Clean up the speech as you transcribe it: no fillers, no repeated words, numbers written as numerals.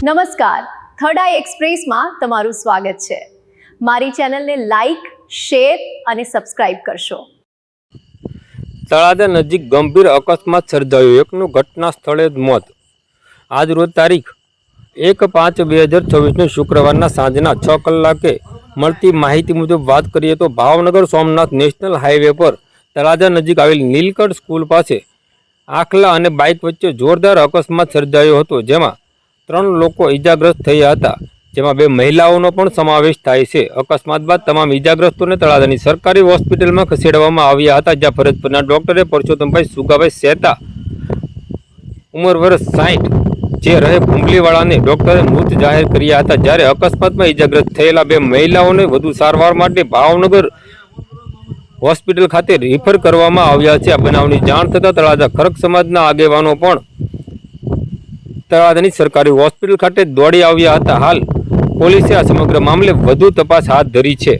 નમસ્કાર, થર્ડ આઈ એક્સપ્રેસમાં તમારું સ્વાગત છે। મારી ચેનલને લાઈક, શેર અને સબસ્ક્રાઇબ કરશો। તળાજા નજીક ગંભીર અકસ્માત સર્જાયો, એકનું ઘટના સ્થળે જ મોત। આજ રોજ તારીખ 1/5/2024 શુક્રવારના સાંજના 6 કલાકે મળતી માહિતી મુજબ વાત કરીએ તો ભાવનગર સોમનાથ નેશનલ હાઈવે પર તળાજા નજીક આવેલ નીલકંઠ સ્કૂલ પાસે આખલા અને બાઇક વચ્ચે જોરદાર અકસ્માત સર્જાયો હતો, જેમાં 3 લોકો ઈજાગ્રસ્ત થયા હતા, જેમાં 2 મહિલાઓનો પણ સમાવેશ થાય છે। અકસ્માત બાદ તમામ ઈજાગ્રસ્તોને તળાજાની સરકારી હોસ્પિટલમાં ખસેડવામાં આવ્યા હતા, જ્યાં ફરજ પરના ડોક્ટરે પરસોત્તમભાઈ સુગાભાઈ સેતા ઉંમર વર્ષ 60 જે રહે ભૂંગલીવાળાને ડોક્ટરે મૃત જાહેર કર્યા હતા, જ્યારે અકસ્માતમાં ઈજાગ્રસ્ત થયેલા 2 મહિલાઓને વધુ સારવાર માટે ભાવનગર હોસ્પિટલ ખાતે રિફર કરવામાં આવ્યા છે। આ બનાવની જાણ થતાં તળાજા ખરક સમાજના આગેવાનો પણ તળાજાની સરકારી હોસ્પિટલ ખાતે દોડી આવ્યા હતા। હાલ પોલીસે આ સમગ્ર મામલે વધુ તપાસ હાથ ધરી છે।